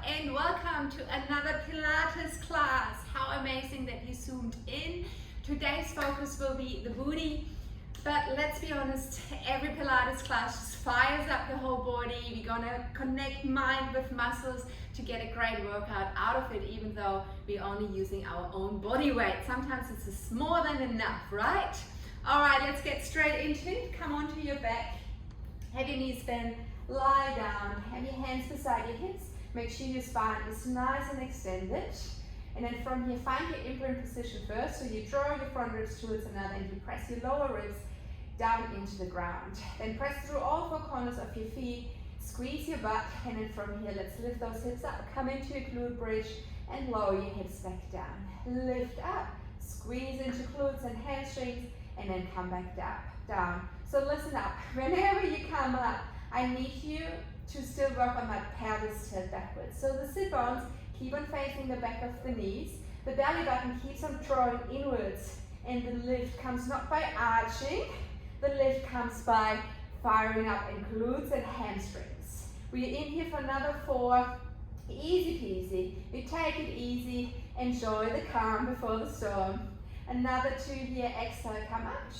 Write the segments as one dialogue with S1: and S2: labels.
S1: and welcome to another Pilates class. How amazing that you zoomed in. Today's focus will be the booty, but let's be honest, every Pilates class just fires up the whole body. We're gonna connect mind with muscles to get a great workout out of it, even though we're only using our own body weight. Sometimes it's just more than enough, right? All right, let's get straight into it. Come onto your back, have your knees bent, lie down, have your hands beside your hips. Make sure your spine is nice and extended. And then from here, find your imprint position first. So you draw your front ribs towards another and you press your lower ribs down into the ground. Then press through all four corners of your feet, squeeze your butt, and then from here, let's lift those hips up. Come into your glute bridge and lower your hips back down. Lift up, squeeze into glutes and hamstrings, and then come back down. So listen up, whenever you come up, I need you to still work on that pelvis tilt backwards. So the sit bones keep on facing the back of the knees. The belly button keeps on drawing inwards, and the lift comes not by arching, the lift comes by firing up in glutes and hamstrings. We're in here for another 4, easy peasy. We take it easy, enjoy the calm before the storm. Another 2 here, exhale, come up.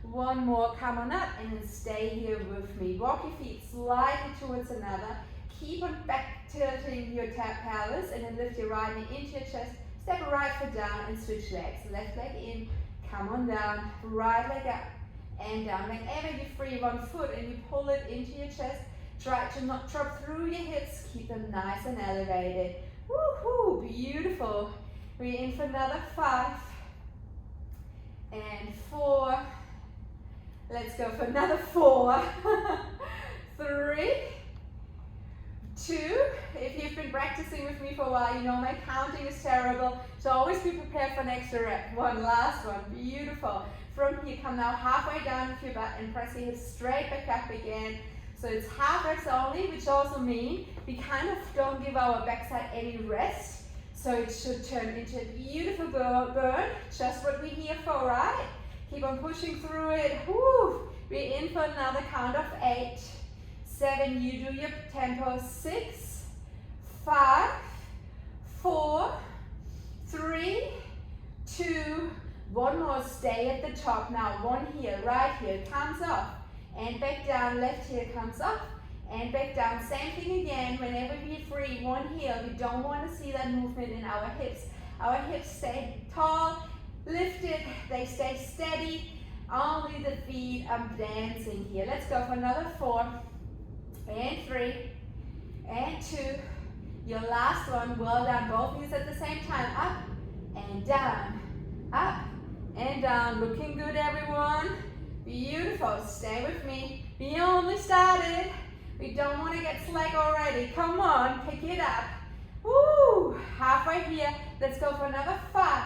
S1: 1 more, come on up, and then stay here with me. Walk your feet slightly towards another. Keep on back tilting your pelvis, and then lift your right knee into your chest. Step right foot down and switch legs. Left leg in, come on down, right leg up and down. Whenever you free one foot and you pull it into your chest, try to not drop through your hips. Keep them nice and elevated. Woohoo, beautiful. We're in for another 5 and 4. Let's go for another 4, 3, 2. If you've been practicing with me for a while, you know my counting is terrible. So always be prepared for an extra rep. 1 last one, beautiful. From here, come now halfway down with your butt and press your hips straight back up again. So it's half reps only, which also means we kind of don't give our backside any rest. So it should turn into a beautiful burn, just what we're here for, right? Keep on pushing through it. Woo. We're in for another count of 8, 7. You do your tempo. 6, 5, 4, 3, 2. 1 more. Stay at the top. Now 1 heel, right heel comes up and back down. Left heel comes up and back down. Same thing again. Whenever we're free, 1 heel. We don't want to see that movement in our hips. Our hips stay tall, lifted, they stay steady. Only the feet are dancing here. Let's go for another 4 and 3 and 2. Your last one. Well done. Both knees at the same time. Up and down. Up and down. Looking good, everyone. Beautiful. Stay with me. We only started. We don't want to get slack already. Come on, pick it up. Woo! Halfway here. Let's go for another 5.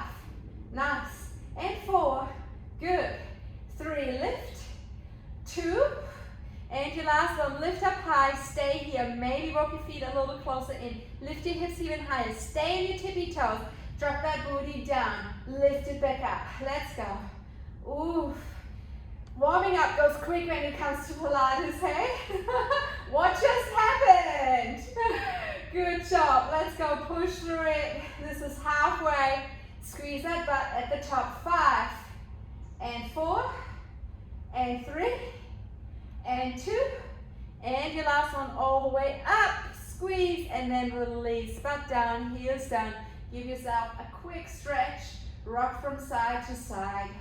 S1: Nice. And 4. Good. 3. Lift. 2. And your last one. Lift up high. Stay here. Maybe walk your feet a little bit closer in. Lift your hips even higher. Stay in your tippy toes. Drop that booty down. Lift it back up. Let's go. Ooh. Warming up goes quick when it comes to Pilates, hey? What just happened? Good job. Let's go. Push through it. This is halfway. Squeeze that butt at the top. 5 and 4 and 3 and 2. And your last one all the way up. Squeeze and then release. Butt down, heels down. Give yourself a quick stretch. Rock from side to side.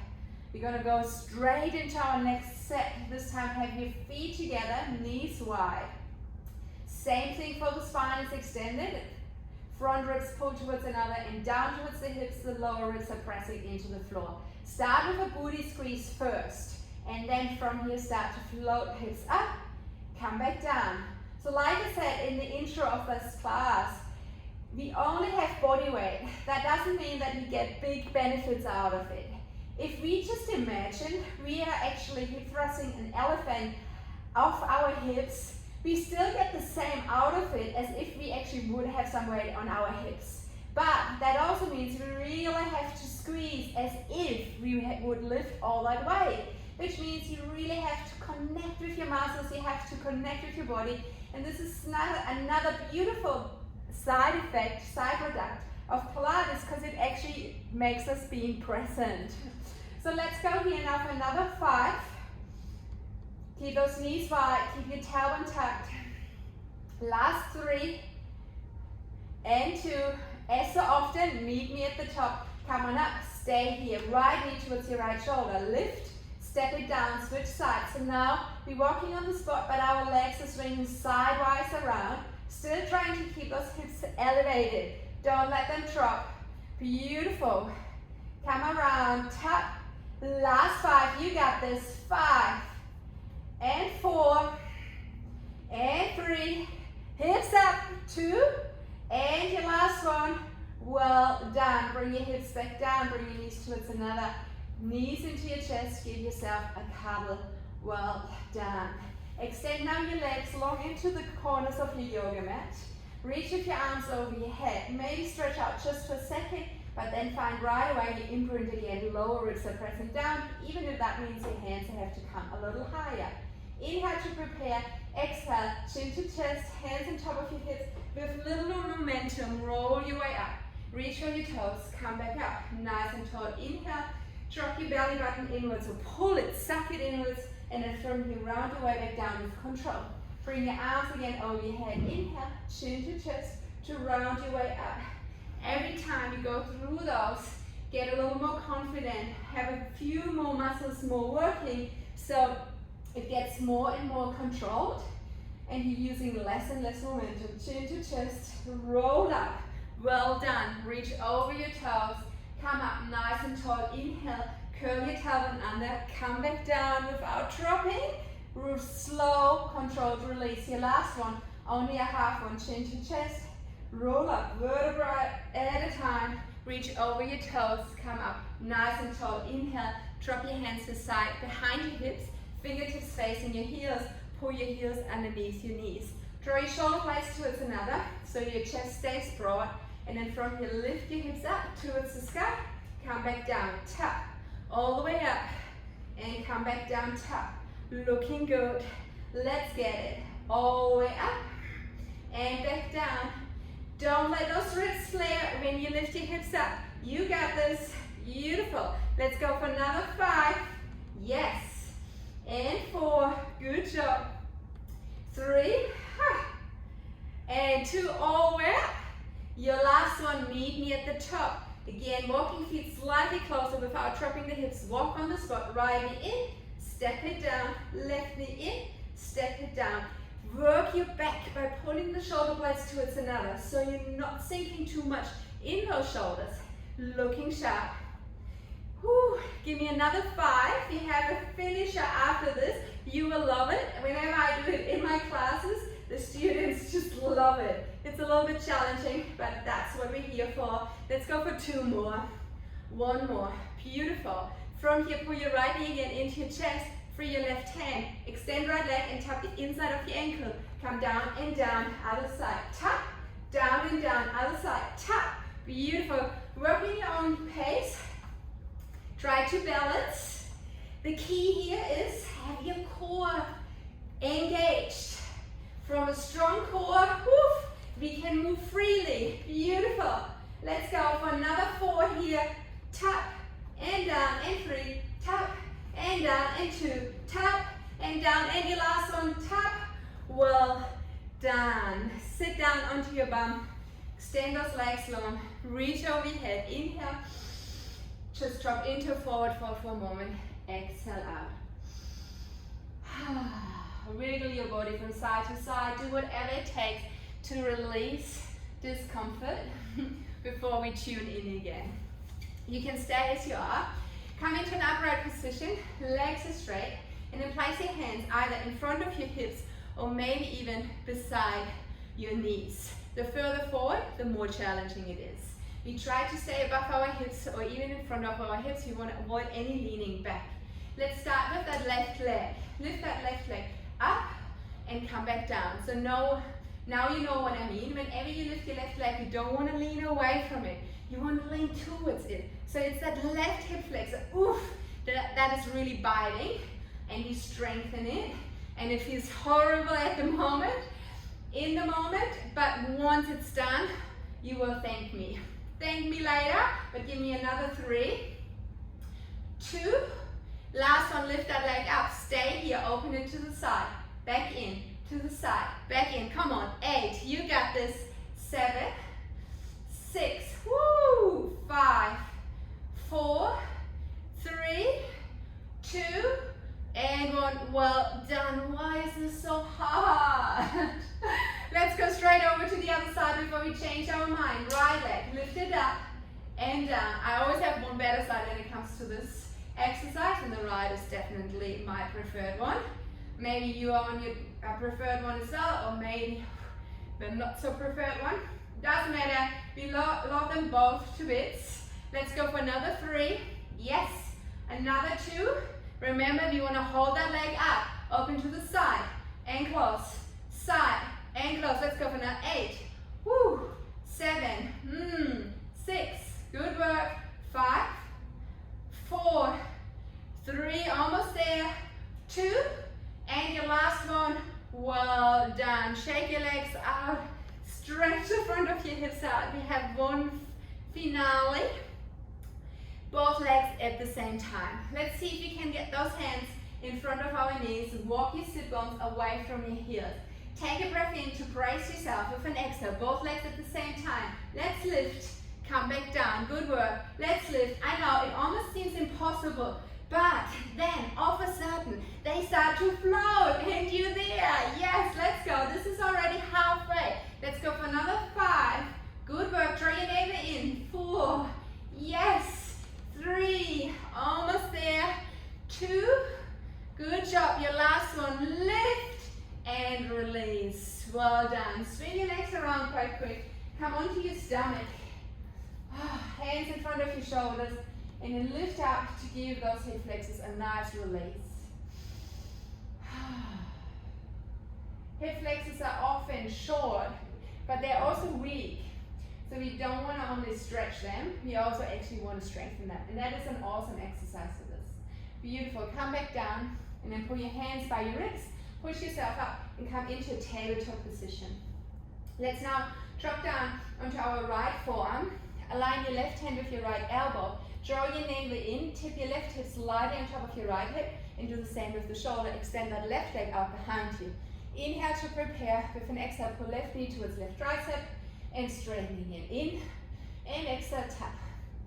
S1: We're going to go straight into our next set. This time have your feet together, knees wide. Same thing for the spine is extended. Front ribs pull towards another and down towards the hips. The lower ribs are pressing into the floor. Start with a booty squeeze first. And then from here start to float hips up. Come back down. So like I said in the intro of this class, we only have body weight. That doesn't mean that we get big benefits out of it. If we just imagine we are actually hip thrusting an elephant off our hips, we still get the same out of it as if we actually would have some weight on our hips. But that also means we really have to squeeze as if we would lift all that weight, which means you really have to connect with your muscles, you have to connect with your body, and this is another beautiful side effect, side product of Pilates, because it actually makes us being present. So let's go here now for another 5. Keep those knees wide, keep your tailbone tucked. Last 3 and 2. As so often, meet me at the top. Come on up, stay here. Right knee towards your right shoulder. Lift, step it down, switch sides. So now we're walking on the spot, but our legs are swinging sidewise around. Still trying to keep those hips elevated. Don't let them drop. Beautiful. Come around, tap. Last 5, you got this. 5 and 4 and 3. Hips up. 2 and your last one. Well done. Bring your hips back down. Bring your knees towards another. Knees into your chest. Give yourself a cuddle. Well done. Extend now your legs long into the corners of your yoga mat. Reach with your arms over your head. Maybe stretch out just for a second, but then find right away your imprint again. Lower ribs are pressing down, even if that means your hands have to come a little higher. Inhale to prepare. Exhale, chin to chest, hands on top of your hips. With little momentum, roll your way up. Reach for your toes, come back up. Nice and tall. Inhale, drop your belly button inwards, or pull it, suck it inwards, and then from here, round your way back down with control. Bring your arms again over your head. Inhale, chin to chest, to round your way up. Every time you go through those, get a little more confident, have a few more muscles more working, so it gets more and more controlled, and you're using less and less momentum. Chin to chest, roll up. Well done. Reach over your toes, come up nice and tall. Inhale, curl your tailbone under, come back down without dropping. Slow, controlled release. Your last one, only a half one. Chin to chest, roll up, vertebra at a time. Reach over your toes, come up nice and tall. Inhale, drop your hands to the side, behind your hips, fingertips facing your heels. Pull your heels underneath your knees. Draw your shoulder blades towards another, so your chest stays broad. And then from here, lift your hips up towards the sky. Come back down, tap. All the way up. And come back down, tap. Looking good. Let's get it. All the way up. And back down. Don't let those ribs flare when you lift your hips up. You got this. Beautiful. Let's go for another 5. Yes. And 4. Good job. 3. And 2. All the way up. Your last one, meet me at the top. Again, walking feet slightly closer without dropping the hips. Walk on the spot. Right knee in, step it down. Left knee in, step it down. Work your back by pulling the shoulder blades towards another, so you're not sinking too much in those shoulders. Looking sharp. Whew. Give me another 5. You have a finisher after this. You will love it. Whenever I do it in my classes, the students just love it. It's a little bit challenging, but that's what we're here for. Let's go for 2 more. 1 more. Beautiful. From here, pull your right knee again into your chest. Free your left hand. Extend right leg and tap the inside of your ankle. Come down and down. Other side. Tap. Down and down. Other side. Tap. Beautiful. Work in your own pace. Try to balance. The key here is have your core engaged. From a strong core, woof, we can move freely. Beautiful. Let's go for another 4 here. Tap and down and 3. Tap and down and 2. Tap and down and your last one. Tap. Well done. Sit down onto your bum. Extend those legs long. Reach over your head. Inhale. Just drop into forward fold for a moment. Exhale out. Wiggle your body from side to side. Do whatever it takes to release discomfort before we tune in again. You can stay as you are. Come into an upright position, legs are straight, and then place your hands either in front of your hips or maybe even beside your knees. The further forward, the more challenging it is. We try to stay above our hips or even in front of our hips. We want to avoid any leaning back. Let's start with that left leg. Lift that left leg up and come back down. So now you know what I mean. Whenever you lift your left leg, you don't want to lean away from it. You want to lean towards it. So it's that left hip flexor. Oof, that is really biting, and you strengthen it. And it feels horrible at the moment. in the moment, but once it's done, you will thank me. Thank me later, but give me another 3, 2, last one, lift that leg up, stay here, open it to the side, back in, to the side, back in, come on, 8, you got this, 7, 6, woo, 5, 4, 3, 2, and 1, well done. Why is this so hard? Let's go straight over to the other side before we change our mind. Right leg, lift it up and down. I always have one better side when it comes to this exercise, and the right is definitely my preferred one. Maybe you are on your preferred one as well, or maybe the not so preferred one. Doesn't matter, we love them both to bits. Let's go for another 3, yes, another 2. Remember, we want to hold that leg up, open to the side, and close, side, and close. Let's go for another 8, woo, 7, 6, good work, 5, 4, 3, almost there, 2, and your last one, well done. Shake your legs out, stretch the front of your hips out. We have one finale. Both legs at the same time. Let's see if you can get those hands in front of our knees. Walk your sit bones away from your heels. Take a breath in to brace yourself with an exhale. Both legs at the same time. Let's lift. Come back down. Good work. Let's lift. I know it almost seems impossible, but then all of a sudden they start to float and you're there. Yes, let's go. This is already halfway. Let's go for another 5. Good work. Draw your neighbor in. 4. Yes. 3, almost there, 2, good job, your last one, lift and release, well done. Swing your legs around quite quick, come onto your stomach, hands in front of your shoulders, and then lift up to give those hip flexors a nice release. Hip flexors are often short, but they're also weak. So we don't want to only stretch them, we also actually want to strengthen them. And that is an awesome exercise for this. Beautiful. Come back down and then pull your hands by your wrists, push yourself up and come into a tabletop position. Let's now drop down onto our right forearm. Align your left hand with your right elbow. Draw your navel in, tip your left hip slightly on top of your right hip, and do the same with the shoulder. Extend that left leg out behind you. Inhale to prepare. With an exhale, pull left knee towards left tricep. And straightening it in, and exhale, tap,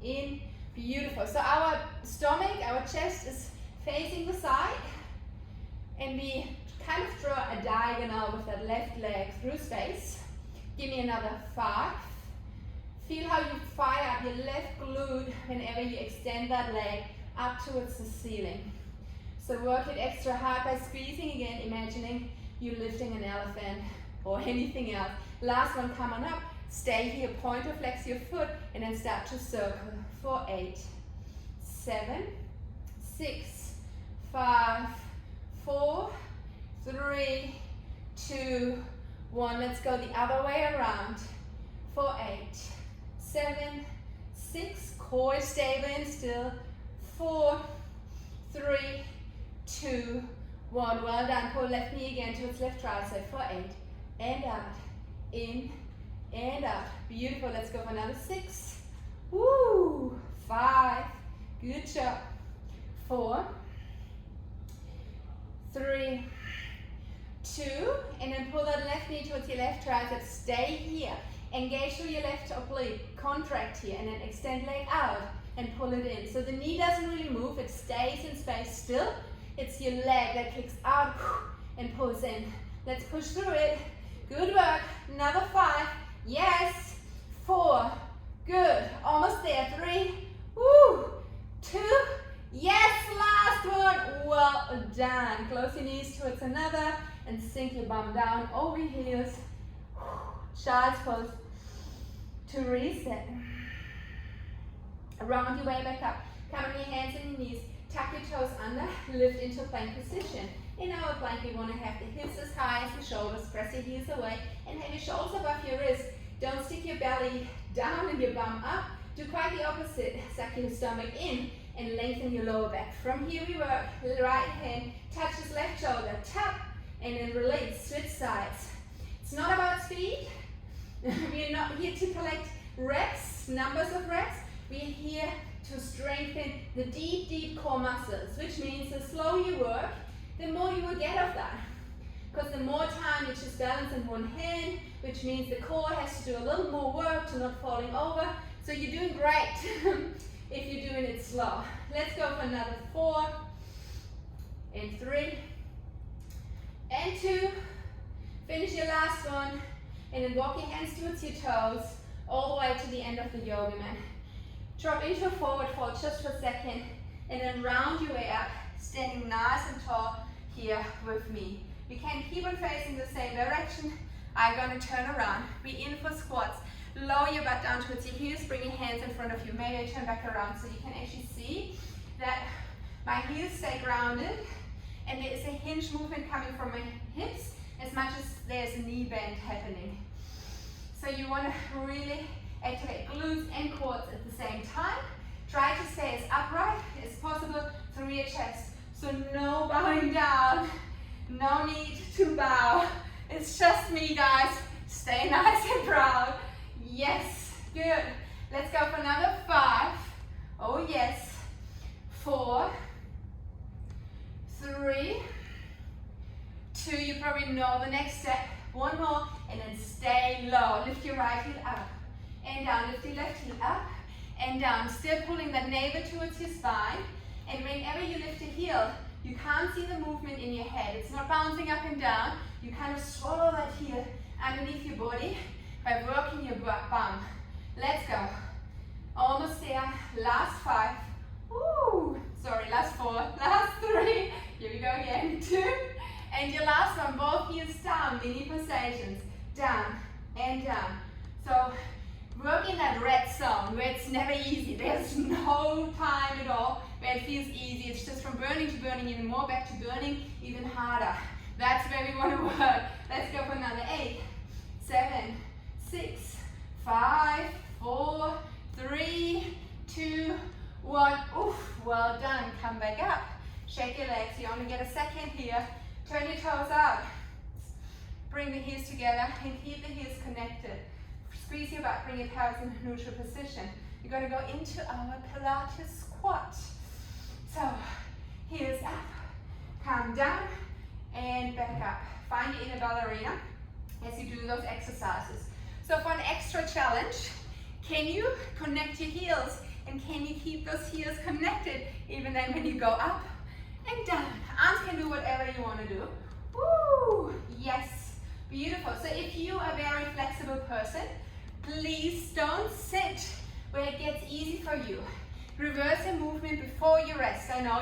S1: in, beautiful. So our stomach, our chest is facing the side, and we kind of draw a diagonal with that left leg through space. Give me another 5. Feel how you fire up your left glute whenever you extend that leg up towards the ceiling. So work it extra hard by squeezing again, imagining you lifting an elephant or anything else. Last one, come on up. Stay here, point or flex your foot, and then start to circle for 8, 7, 6, 5, 4, 3, 2, 1. Let's go the other way around for 8, 7, 6, core stable and still, 4, 3, 2, 1. Well done. Pull left knee again towards left tricep for 8, and out, in, and out. Beautiful. Let's go for another 6. Woo. 5. Good job. 4, 3, 2, and then pull that left knee towards your left tricep. Stay here. Engage through your left oblique. Contract here, and then extend leg out and pull it in. So the knee doesn't really move. It stays in space still. It's your leg that kicks out and pulls in. Let's push through it. Good work. Another 5. Yes. 4. Good. Almost there. 3. Woo. 2. Yes. Last one. Well done. Close your knees towards another and sink your bum down over your heels. Child's pose to reset. Round your way back up. Come on your hands and your knees. Tuck your toes under. Lift into plank position. In our plank, we want to have the hips as high as the shoulders. Press your heels away and have your shoulders above your wrist. Don't stick your belly down and your bum up. Do quite the opposite. Suck your stomach in and lengthen your lower back. From here we work. Right hand touches left shoulder. Tap and then release. Switch sides. It's not about speed. We are not here to collect reps, numbers of reps. We are here to strengthen the deep, deep core muscles, which means the slower you work, the more you will get of that. Because the more time you just balance in one hand, which means the core has to do a little more work to not falling over. So you're doing great if you're doing it slow. Let's go for another 4 and 3 and 2. Finish your last one, and then walk your hands towards your toes all the way to the end of the yoga mat. Drop into a forward fold just for a second, and then round your way up, standing nice and tall here with me. You can keep on facing the same direction. I'm going to turn around. Be in for squats. Lower your butt down towards your heels. Bring your hands in front of you. Maybe I turn back around so you can actually see that my heels stay grounded, and there is a hinge movement coming from my hips as much as there's a knee bend happening. So you want to really activate glutes and quads at the same time. Try to stay as upright as possible through your chest. So no bowing down, no need to bow. It's just me, guys. Stay nice and proud. Yes, good. Let's go for another 5. Oh yes. 4, 3, 2. You probably know the next step. 1 more, and then stay low. Lift your right heel up and down. Lift your left heel up and down. Still pulling that navel towards your spine. And whenever you lift a heel, you can't see the movement in your head. It's not bouncing up and down. You kind of swallow that heel underneath your body by working your bum. Let's go. Almost there. Last 5. Woo! Sorry, last 4. Last 3. Here we go again. 2. And your last one, both heels down, mini pulsations. Down and down. So work in that red zone where it's never easy. There's no time at all where it feels easy. It's just from burning to burning even more, back to burning even harder. That's where we want to work. Let's go for another 8, 7, 6, 5, 4, 3, 2, 1. Oof, well done. Come back up. Shake your legs. You only get a second here. Turn your toes out. Bring the heels together and keep the heels connected. Squeeze your butt, bring your pelvis in neutral position. You're going to go into our Pilates squat. So, heels up, come down, and back up. Find your inner ballerina as you do those exercises. So for an extra challenge, can you connect your heels, and can you keep those heels connected even then when you go up and down? Arms can do whatever you want to do. Woo! Yes, beautiful. So if you are a very flexible person, please don't sit where it gets easy for you. Reverse your movement before you rest. I know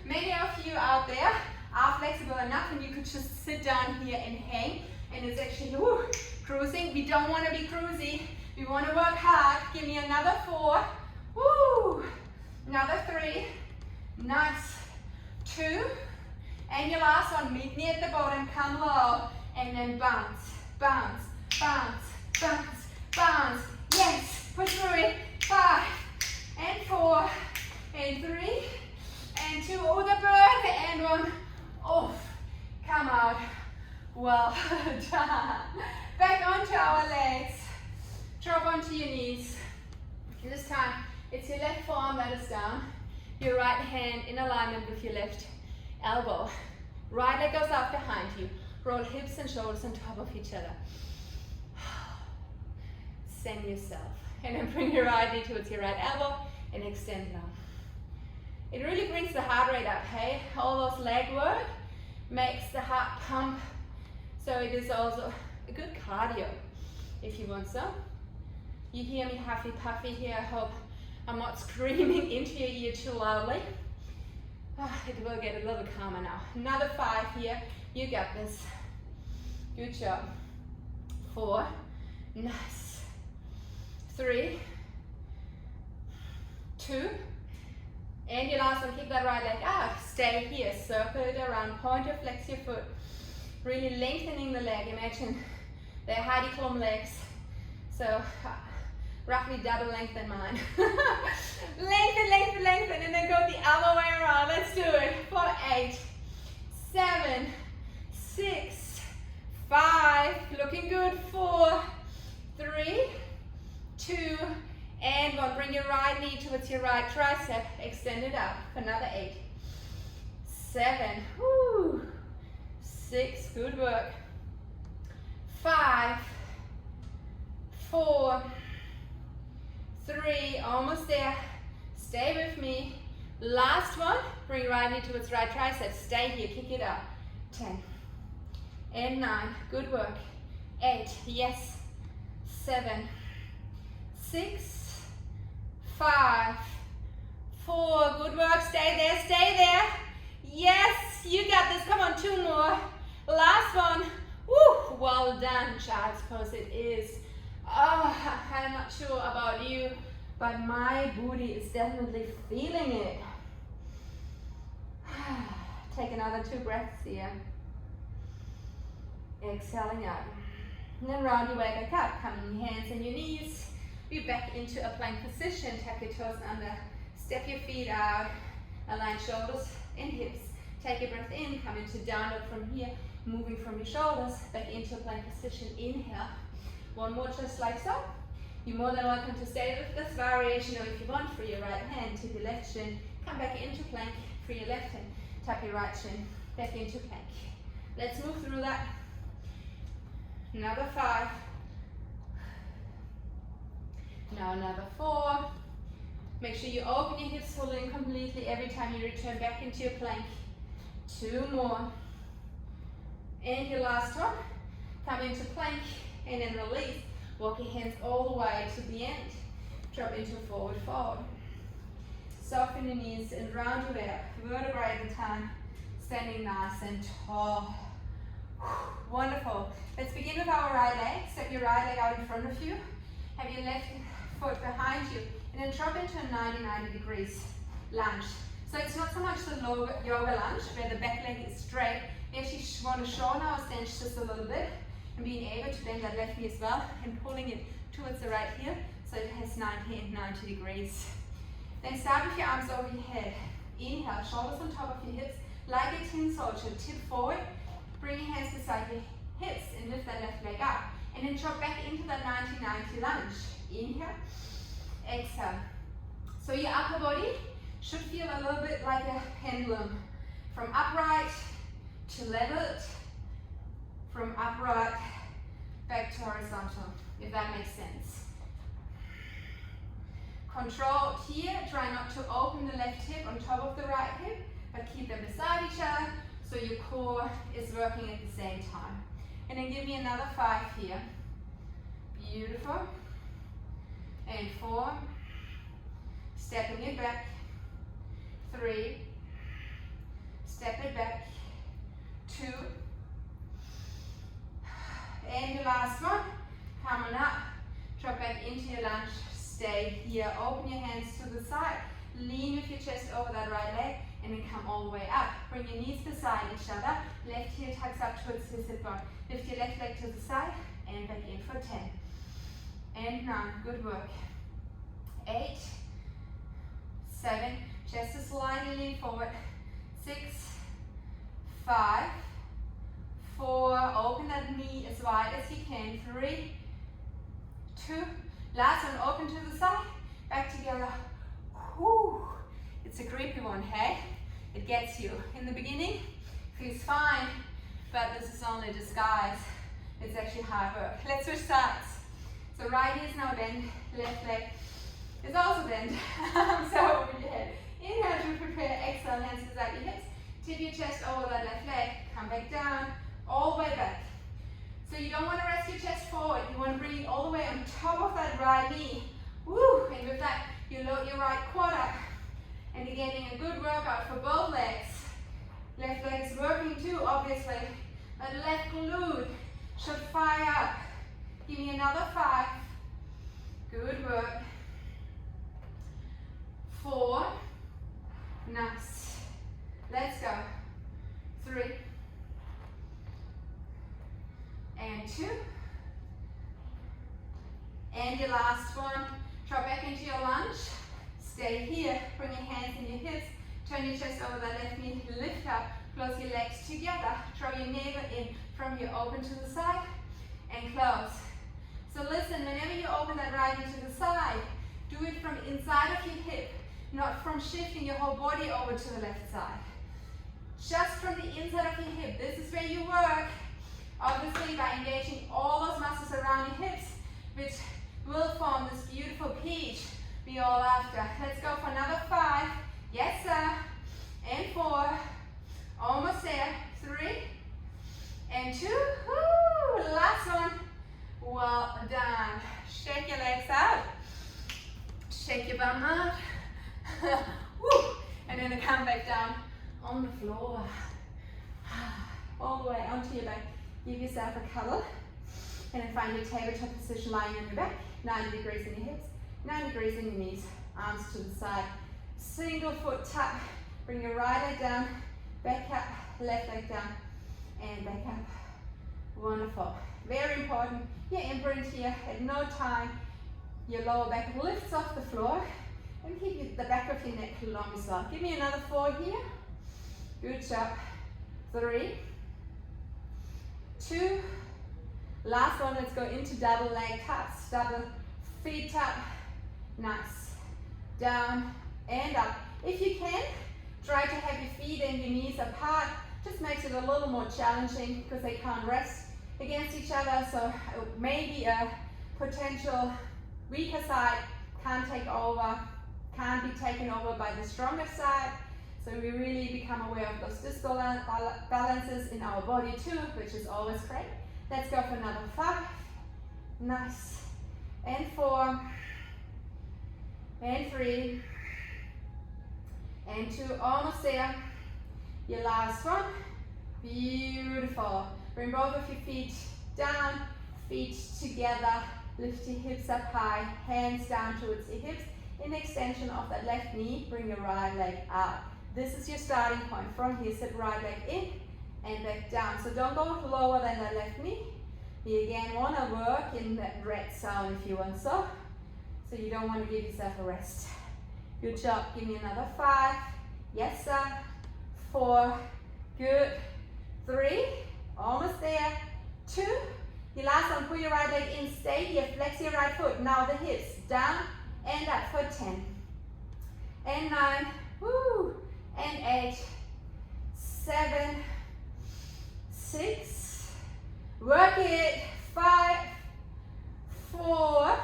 S1: many of you out there are flexible enough and you could just sit down here and hang, and it's actually cruising. We don't want to be cruisy. We want to work hard. Give me another 4. Woo! Another 3. Nice. 2. And your last one, meet me at the bottom, come low, and then bounce, bounce, bounce, bounce, bounce. Yes, push through it. 5 and 4 and 3 and 2. Oh, the bird, and 1. Off. Come out. Well done. Back onto our legs. Drop onto your knees. This time, it's your left forearm that is down. Your right hand in alignment with your left elbow. Right leg goes out behind you. Roll hips and shoulders on top of each other. Send yourself. And then bring your right knee towards your right elbow and extend down. It really brings the heart rate up, hey? All those leg work makes the heart pump. So it is also a good cardio if you want some. You hear me huffy puffy here. I hope I'm not screaming into your ear too loudly. It will get a little calmer now. Another 5 here. You got this. Good job. 4. Nice. 3. 2. And your last one, kick that right leg up. Stay here. Circle it around. Point or flex your foot. Really lengthening the leg. Imagine they're Heidi Klum legs. So roughly double length than mine. Lengthen, lengthen, lengthen, and then go the other way around. Let's do it. For 8, 7, 6, 5, looking good, 4, 3, 2, and 1. Bring your right knee towards your right tricep, extend it up, another 8, 7, whoo, 6, good work, 5, 4, 3, almost there, stay with me, last one, bring right knee towards right tricep, stay here, kick it up, 10, and 9, good work, 8, yes, 7, 6, 5, 4, good work, stay there, yes, you got this, come on, 2 more, last one, woo, well done, child's pose it is. Oh, I'm not sure about you, but my booty is definitely feeling it. Take another 2 breaths here. Exhaling out. And then round your way back up. Come on your hands and your knees. Be back into a plank position. Tap your toes under. Step your feet out. Align shoulders and hips. Take a breath in. Come into downward from here. Moving from your shoulders back into a plank position. Inhale. One more just like so. You're more than welcome to stay with this variation, or if you want, for your right hand, tip your left shin, come back into plank, for your left hand, tap your right shin, back into plank. Let's move through that. Another 5. Now another 4. Make sure you open your hips fully and completely every time you return back into your plank. 2 more. And your last one. Come into plank and then release. Walk your hands all the way to the end. Drop into forward fold. Soften your knees and round your way up. Vertebrae at a time. Standing nice and tall. Wonderful. Let's begin with our right leg. Step your right leg out in front of you. Have your left foot behind you. And then drop into a 90 degrees lunge. So it's not so much the yoga lunge where the back leg is straight. We actually want to shorten our stance just a little bit. And being able to bend that left knee as well and pulling it towards the right heel so it has 90 degrees. Then start with your arms over your head. Inhale, shoulders on top of your hips like a tin soldier. Tip forward, bring your hands beside your hips and lift that left leg up. And then drop back into that 90 lunge. Inhale, exhale. So your upper body should feel a little bit like a pendulum. From upright to leveled, from upright back to horizontal, if that makes sense. Control here, try not to open the left hip on top of the right hip, but keep them beside each other so your core is working at the same time. And then give me another 5 here. Beautiful. And 4. Stepping it back. 3. Step it back. 2. And your last one, come on up, drop back into your lunge, stay here, open your hands to the side, lean with your chest over that right leg, and then come all the way up. Bring your knees beside each other, left heel tucks up towards the sit bone, lift your left leg to the side, and back in for 10. And 9, good work. 8, 7, chest is slightly lean forward, 6, 5, 4, open that knee as wide as you can, 3, 2, last one, open to the side, back together. Whew. It's a creepy one, hey? It gets you. In the beginning, feels fine, but this is only disguise. It's actually hard work. Let's switch sides. So right knee is now bent, left leg is also bent. So over your head. Inhale to prepare, exhale, hands beside your hips. Tip your chest over that left leg, come back down, all the way back. So you don't want to rest your chest forward, you want to bring it all the way on top of that right knee. Woo! And with that, you load your right quad up. And you're getting a good workout for both legs. Left leg is working too, obviously. That left glute should fire up. Give me another 5. Good work. 4. Nice. Let's go. 3. And 2. And your last one. Drop back into your lunge. Stay here. Bring your hands in your hips. Turn your chest over the left knee. Lift up. Close your legs together. Draw your navel in. From here, open to the side and close. So listen, whenever you open that right knee to the side, do it from inside of your hip, not from shifting your whole body over to the left side. Just from the inside of your hip. This is where you work, obviously, by engaging all those muscles around your hips, which will form this beautiful peach we all after. Let's go for another 5. Yes, sir. And 4. Almost there. 3. And 2. Woo! Last one. Well done. Shake your legs out. Shake your bum out. Woo! And then come back down on the floor. All the way onto your back. Give yourself a cuddle. And then find your tabletop position lying on your back. 90 degrees in your hips. 90 degrees in your knees. Arms to the side. Single foot tap. Bring your right leg down. Back up. Left leg down. And back up. Wonderful. Very important. Your imprint here. At no time your lower back lifts off the floor. And keep the back of your neck long as well. Give me another 4 here. Good job. 3. 2. Last one, let's go into double leg taps. Double feet tap. Nice. Down and up. If you can, try to have your feet and your knees apart. Just makes it a little more challenging because they can't rest against each other. So maybe a potential weaker side can't take over, can't be taken over by the stronger side. So we really become aware of those disbalances in our body too, which is always great. Let's go for another 5. Nice. And 4. And 3. And 2. Almost there. Your last one. Beautiful. Bring both of your feet down, feet together. Lift your hips up high, hands down towards your hips. In extension of that left knee, bring your right leg out. This is your starting point. From here, sit right leg in and back down. So don't go lower than that left knee. You again want to work in that red zone if you want so. So you don't want to give yourself a rest. Good job. Give me another 5. Yes, sir. 4. Good. 3. Almost there. 2. Your last one, pull your right leg in, stay here, flex your right foot. Now the hips down and up for 10. And 9. Woo. And 8. 7. 6. Work it. 5. 4.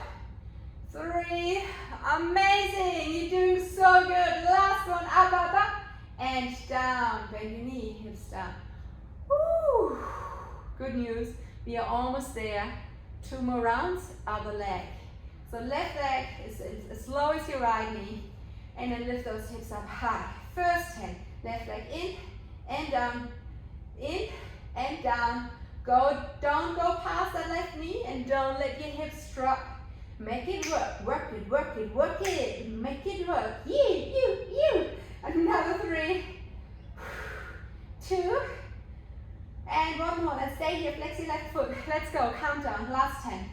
S1: 3. Amazing. You're doing so good. Last one, up, up, up. And down. Bend your knee, hips down. Woo. Good news. We are almost there. 2 more rounds, other leg. So left leg is as low as your right knee. And then lift those hips up high. First 10. Left leg in and down. In and down. Don't go past that left knee and don't let your hips drop. Make it work. Work it, work it, work it. Make it work. You. Another 3. 2. And one more. Let's stay here. Flex your left foot. Let's go. Count down. Last 10.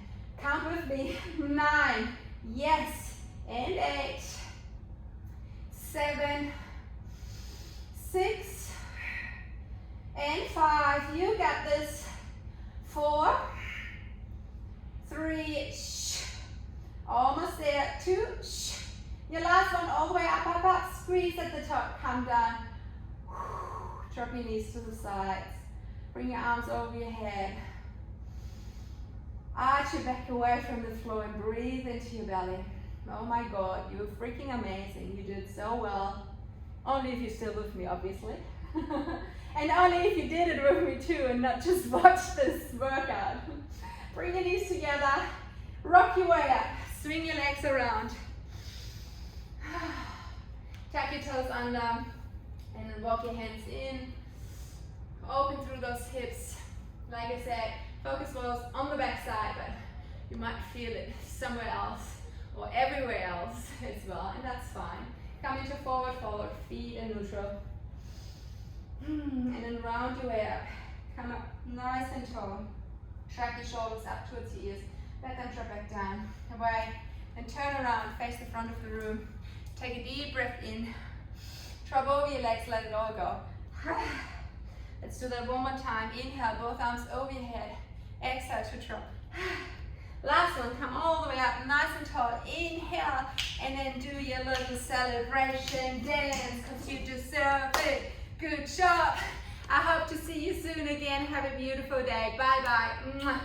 S1: Count with me. 9. Yes. And 8. 7. 6. And 5. You got this. 4. 3. Almost there. 2. Your last one. All the way up, up, up. Squeeze at the top. Come down. Drop your knees to the sides. Bring your arms over your head. Arch your back away from the floor and breathe into your belly. Oh my God, you're freaking amazing. You did so well. Only if you're still with me, obviously. And only if you did it with me too and not just watch this workout. Bring your knees together. Rock your way up. Swing your legs around. Tuck your toes under. And then walk your hands in. Open through those hips. Like I said, focus was on the back side, but you might feel it somewhere else or everywhere else as well, and that's fine. Come into forward fold, feet in neutral. And then round your way up. Come up nice and tall. Track your shoulders up towards your ears. Let them drop back down. Away. And turn around, face the front of the room. Take a deep breath in. Drop over your legs, let it all go. Let's do that one more time. Inhale, both arms over your head. Exhale to drop. Last one, come all the way up, nice and tall. Inhale, and then do your little celebration dance, because you deserve it. Good job. I hope to see you soon again. Have a beautiful day. Bye-bye.